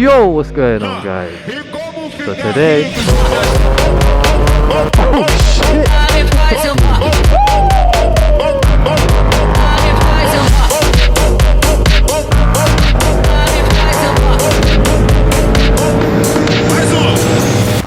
Yo, what's going on, guys? So today, oh shit!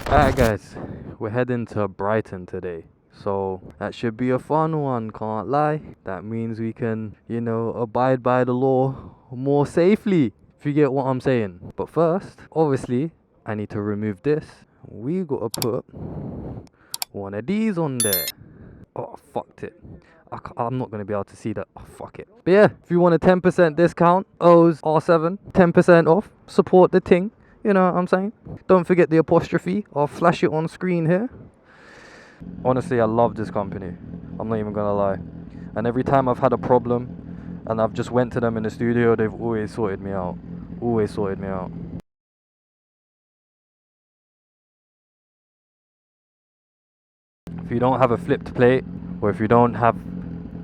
Alright guys, we're heading to Brighton today. So that should be a fun one, can't lie. That means we can, you know, abide by the law more safely, if you get what I'm saying. But first, obviously, I need to remove this. We gotta put one of these on there. Oh, fucked it. I'm not gonna be able to see that. Oh, fuck it. But yeah, if you want a 10% discount, O's R7, 10% off, support the ting. You know what I'm saying? Don't forget the apostrophe. I'll flash it on screen here. Honestly, I love this company. I'm not even gonna lie. And every time I've had a problem and I've just went to them in the studio, they've always sorted me out. Always sorted me out. If you don't have a flipped plate, or if you don't have,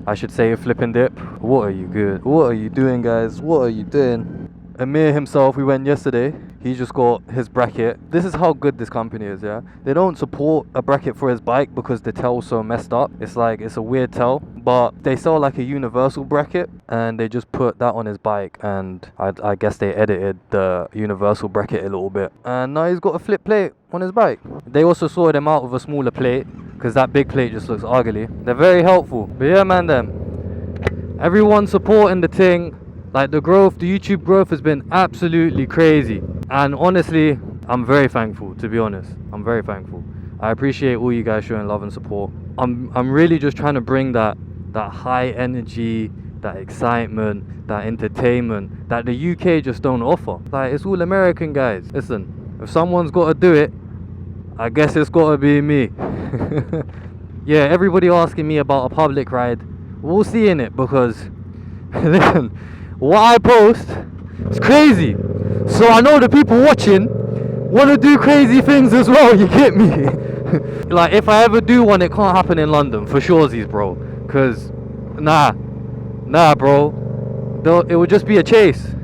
I should say, a flip and dip, what are you good? What are you doing, guys? What are you doing? Amir himself, we went yesterday. He just got his bracket. This is how good this company is, yeah? They don't support a bracket for his bike because the tail's so messed up. It's like, it's a weird tail. But they sell like a universal bracket and they just put that on his bike. And I guess they edited the universal bracket a little bit. And now he's got a flip plate on his bike. They also sorted him out with a smaller plate because that big plate just looks ugly. They're very helpful. But yeah, man, everyone supporting the thing. Like the YouTube growth has been absolutely crazy. And honestly, I'm very thankful, to be honest. I'm very thankful. I appreciate all you guys showing love and support. I'm really just trying to bring that high energy, that excitement, that entertainment that the UK just don't offer. Like, it's all American, guys. Listen, if someone's got to do it, I guess it's got to be me. Yeah, everybody asking me about a public ride. We'll see in it because, listen, what I post is crazy. So I know the people watching want to do crazy things as well, you get me? Like, if I ever do one, it can't happen in London, for suresies, bro. Because, nah, bro. It would just be a chase.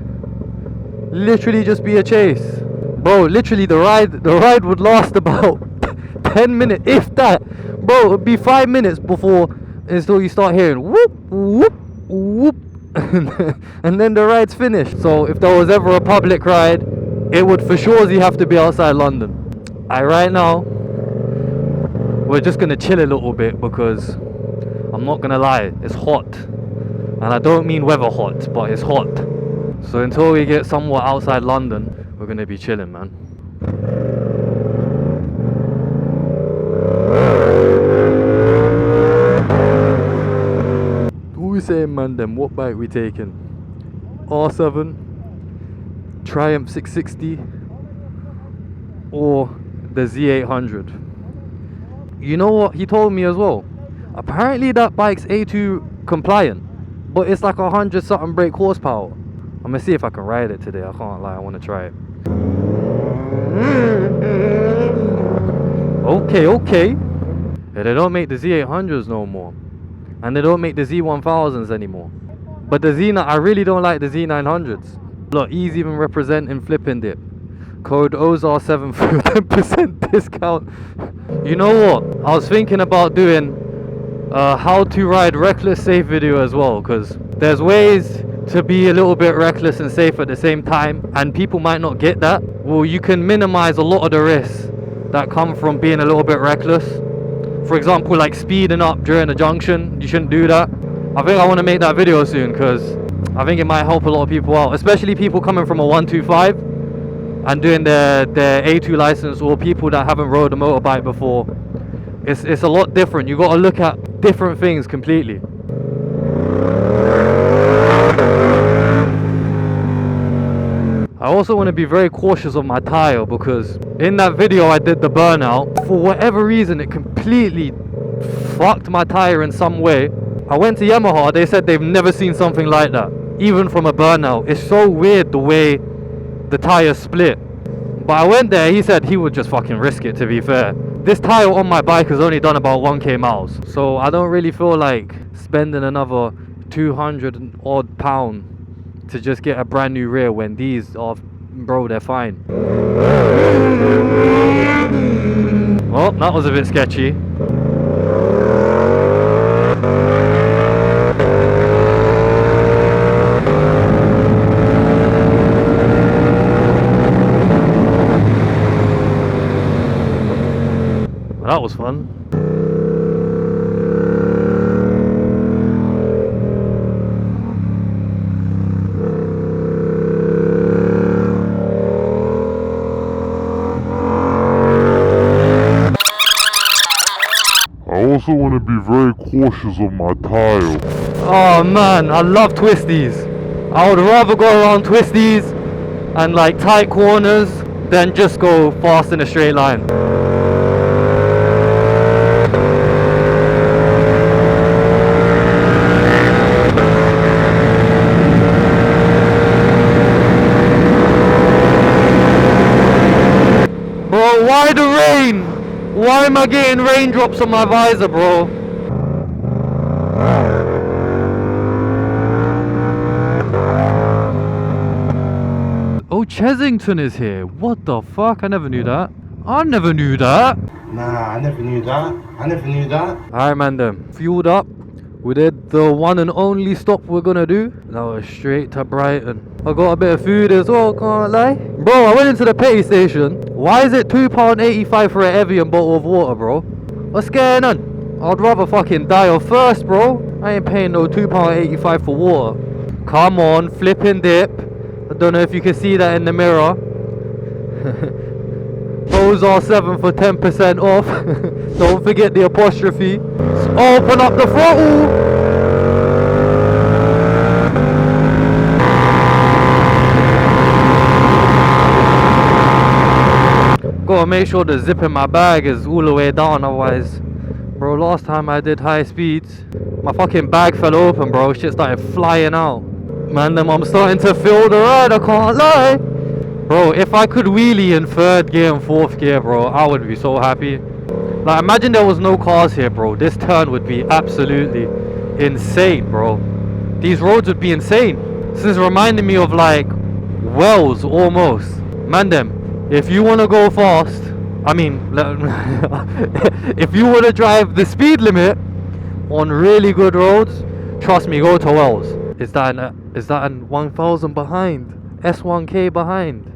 Literally just be a chase. Bro, literally the ride would last about 10 minutes, if that. Bro, it would be 5 minutes until you start hearing whoop, whoop, whoop. And then the ride's finished. So if there was ever a public ride, it would for sure have to be outside London. Right now, we're just gonna chill a little bit because I'm not gonna lie, it's hot. And I don't mean weather hot, but it's hot. So until we get somewhere outside London, we're gonna be chilling, man. Saying, Mamdem, what bike we taking? R7, Triumph 660, or the Z800? You know what he told me as well? Apparently that bike's A2 compliant, but it's like 100 something brake horsepower. I'm gonna see if I can ride it today. I can't lie, I want to try it. Okay. Yeah, they don't make the Z800s no more. And they don't make the Z1000s anymore. But the I really don't like the Z900s. Look, he's even representing flipping dip. Code OZR7 for 10% discount. You know what? I was thinking about doing a how to ride reckless safe video as well. Because there's ways to be a little bit reckless and safe at the same time. And people might not get that. Well, you can minimize a lot of the risks that come from being a little bit reckless. For example, like speeding up during a junction, you shouldn't do that. I think I want to make that video soon because I think it might help a lot of people out, especially people coming from a 125 and doing their A2 license, or people that haven't rode a motorbike before. It's a lot different. You got to look at different things completely. I also want to be very cautious of my tire because in that video I did the burnout. For whatever reason, it completely fucked my tire in some way. I went to Yamaha, they said they've never seen something like that, even from a burnout. It's so weird the way the tire split. But I went there, he said he would just fucking risk it, to be fair. This tire on my bike has only done about 1k miles, so I don't really feel like spending another 200 odd pound to just get a brand new rear when these are bro, they're fine. Well, that was a bit sketchy. That was fun. I also want to be very cautious of my tire. Oh man, I love twisties. I would rather go around twisties and like tight corners than just go fast in a straight line. Bro, why the rain? Why am I getting raindrops on my visor, bro? Oh, Chesington is here. What the fuck? I never knew that. I never knew that. Nah, I never knew that. I never knew that. Alright, Mamdem. Fueled up. We did the one and only stop we're gonna do. That was straight to Brighton. I got a bit of food as well, can't lie. Bro, I went into the pay station. Why is it £2.85 for an Evian bottle of water, bro? What's going on? I'd rather fucking die of thirst, bro. I ain't paying no £2.85 for water. Come on, flip and dip. I don't know if you can see that in the mirror. Those are 7 for 10% off. Don't forget the apostrophe. Let's open up the throttle. Gotta make sure the zip in my bag is all the way down, otherwise, bro, last time I did high speeds, my fucking bag fell open, bro. Shit started flying out. Man, then I'm starting to feel the ride, I can't lie. Bro, if I could wheelie in 3rd gear and 4th gear, bro, I would be so happy. Like, imagine there was no cars here, bro. This turn would be absolutely insane, bro. These roads would be insane. This is reminding me of, like, Wells, almost. Mamdem, if you want to go fast, I mean, if you want to drive the speed limit on really good roads, trust me, go to Wells. Is that an 1000 behind? S1K behind?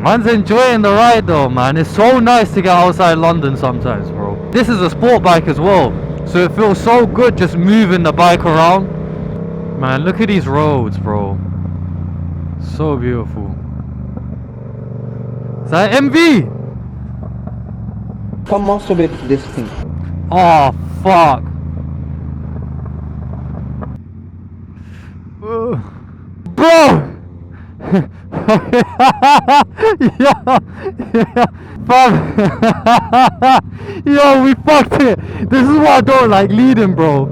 Man's enjoying the ride though, man. It's so nice to get outside London sometimes, bro. This is a sport bike as well, so it feels so good just moving the bike around. Man, look at these roads, bro. So beautiful. Is that MV? Come masturbate this thing. Oh, fuck. Bro! Yo, we fucked it. This is why I don't like leading, bro.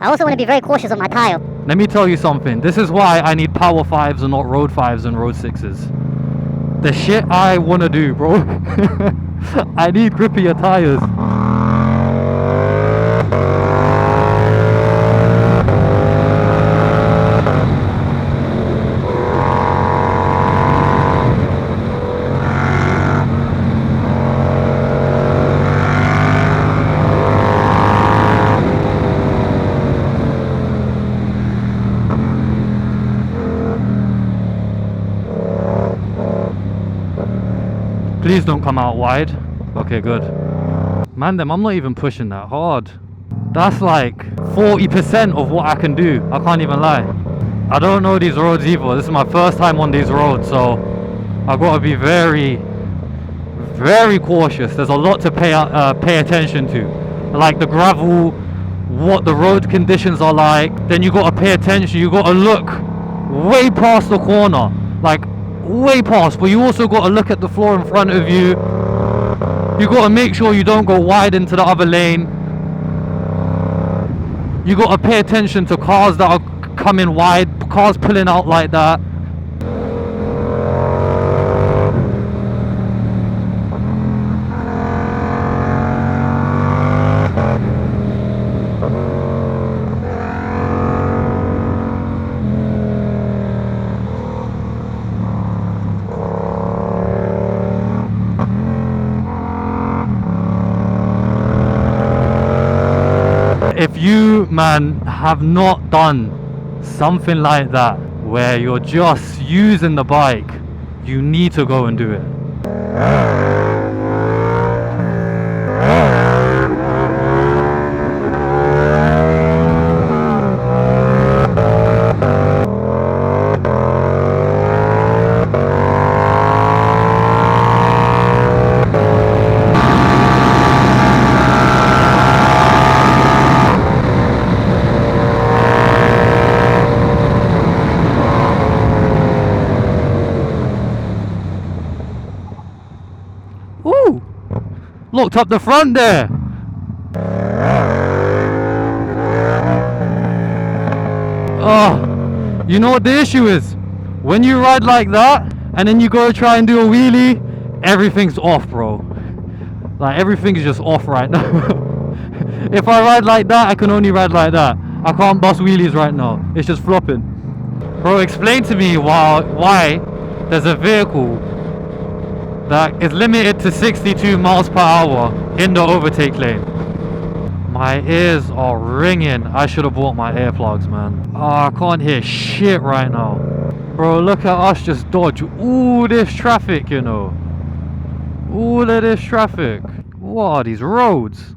I also want to be very cautious of my tire. Let me tell you something. This is why I need Power 5s and not Road 5s and Road 6s. The shit I want to do, bro. I need grippier tires. Please don't come out wide. Okay, good. Mamdem, I'm not even pushing that hard. That's like 40% of what I can do. I can't even lie. I don't know these roads either. This is my first time on these roads, so I gotta be very, very cautious. There's a lot to pay attention to, like the gravel, what the road conditions are like. Then you gotta pay attention. You gotta look way past the corner, like way past. But you also gotta look at the floor in front of you. You gotta make sure you don't go wide into the other lane. You gotta pay attention to cars that are coming wide, cars pulling out like that. If you, man, have not done something like that, where you're just using the bike, you need to go and do it. Ooh! Looked up the front there! Oh, you know what the issue is? When you ride like that, and then you go try and do a wheelie, everything's off, bro. Like, everything's just off right now. If I ride like that, I can only ride like that. I can't bust wheelies right now. It's just flopping. Bro, explain to me why there's a vehicle that is limited to 62 miles per hour in the overtake lane. My ears are ringing. I should have bought my earplugs, man. Oh, I can't hear shit right now. Bro, look at us just dodge all this traffic, you know. All of this traffic. What are these roads?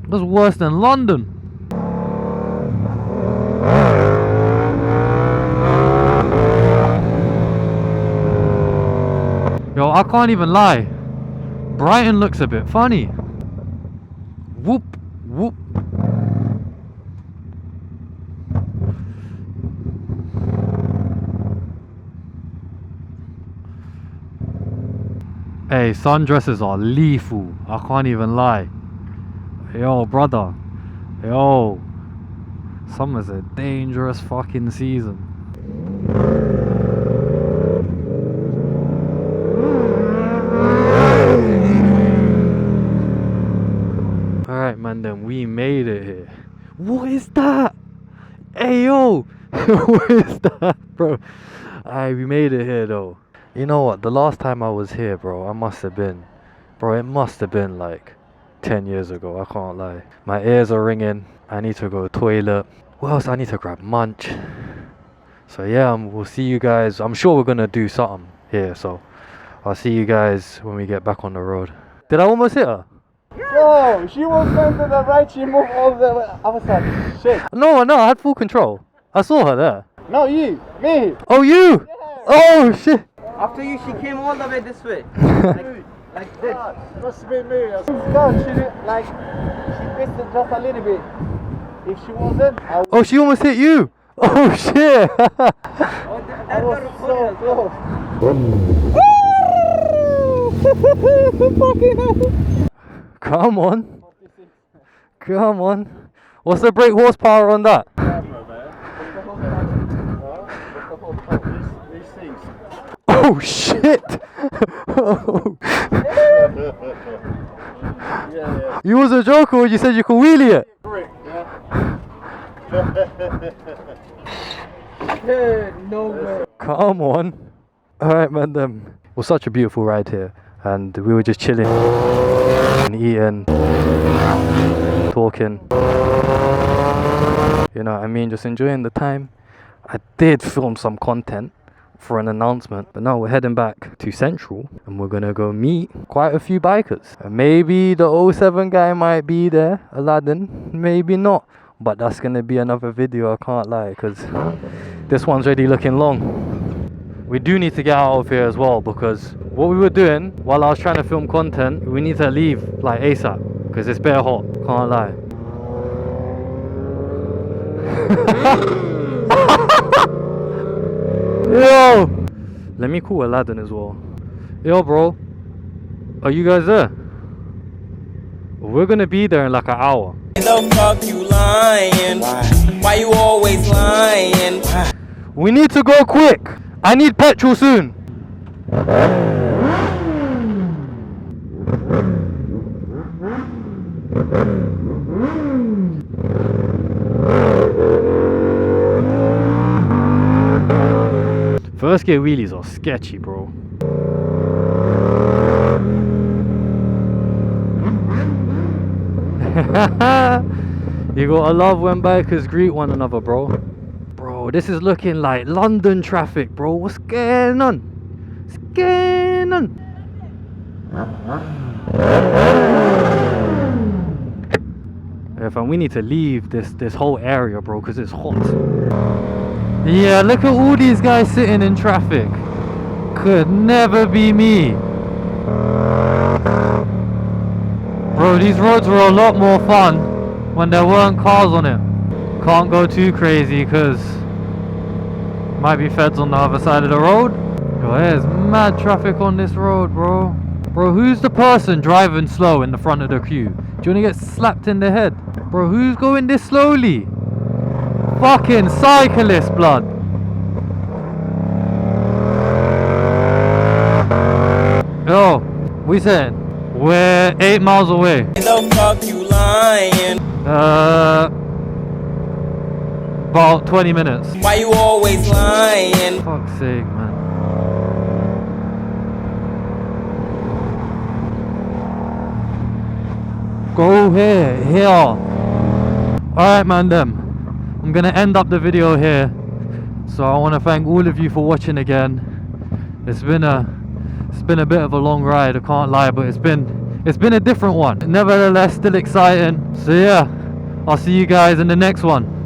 That's worse than London. Yo, I can't even lie. Brighton looks a bit funny. Whoop, whoop. Hey, sundresses are lethal. I can't even lie. Yo, brother. Yo. Summer's a dangerous fucking season. Alright, man, then we made it here. What is that? Hey, yo. What is that, bro? Alright, we made it here, though. You know what? The last time I was here, bro, it must have been like 10 years ago. I can't lie. My ears are ringing. I need to go to the toilet. What else? I need to grab lunch. So yeah, we'll see you guys. I'm sure we're gonna do something here. So I'll see you guys when we get back on the road. Did I almost hit her? No, she was going to the right, she moved all the way. I was like, shit. No, I had full control. I saw her there. No, you, me. Oh, you? Yeah. Oh, shit. After you, she came all the way this way. like this. Must be me. No, she did, like, she missed it just a little bit. If she wasn't, I Oh, she almost hit you. Oh, shit. I was so close. Fucking hell. Come on. Come on. What's the brake horsepower on that? Oh shit! Oh. You was a joker when you said you could wheelie it. No way. Come on. Alright, man, it was such a beautiful ride here, and we were just chilling and eating, talking, you know what I mean, just enjoying the time. I did film some content, for an announcement. But now we're heading back to Central and we're gonna go meet quite a few bikers. And maybe the 07 guy might be there, Aladdin, maybe not. But that's gonna be another video, I can't lie, because this one's already looking long. We do need to get out of here as well, because what we were doing while I was trying to film content, we need to leave like ASAP, because it's bare hot, can't lie. Yo! Let me call Aladdin as well. Yo bro, are you guys there? We're gonna be there in like an hour. The fuck you lying? Why you always lying? We need to go quick. I need petrol soon. First gear wheelies are sketchy, bro. You gotta love when bikers greet one another, bro. Bro, this is looking like London traffic, bro. What's going on? What's going on? Yeah, fam, we need to leave this whole area, bro, because it's hot. Yeah, look at all these guys sitting in traffic. Could never be me. Bro, these roads were a lot more fun when there weren't cars on it. Can't go too crazy because might be feds on the other side of the road. Yo, there's mad traffic on this road, bro. Bro, who's the person driving slow in the front of the queue? Do you want to get slapped in the head? Bro, who's going this slowly? Fucking cyclist, blood. Yo, we saying? We're 8 miles away. The fuck you lying? About 20 minutes. Why you always lying? Fuck's sake, man. Go here. Alright, Mamdem. I'm gonna end up the video here. So I want to thank all of you for watching again. It's been a bit of a long ride, I can't lie, but it's been a different one. Nevertheless, still exciting. So yeah, I'll see you guys in the next one.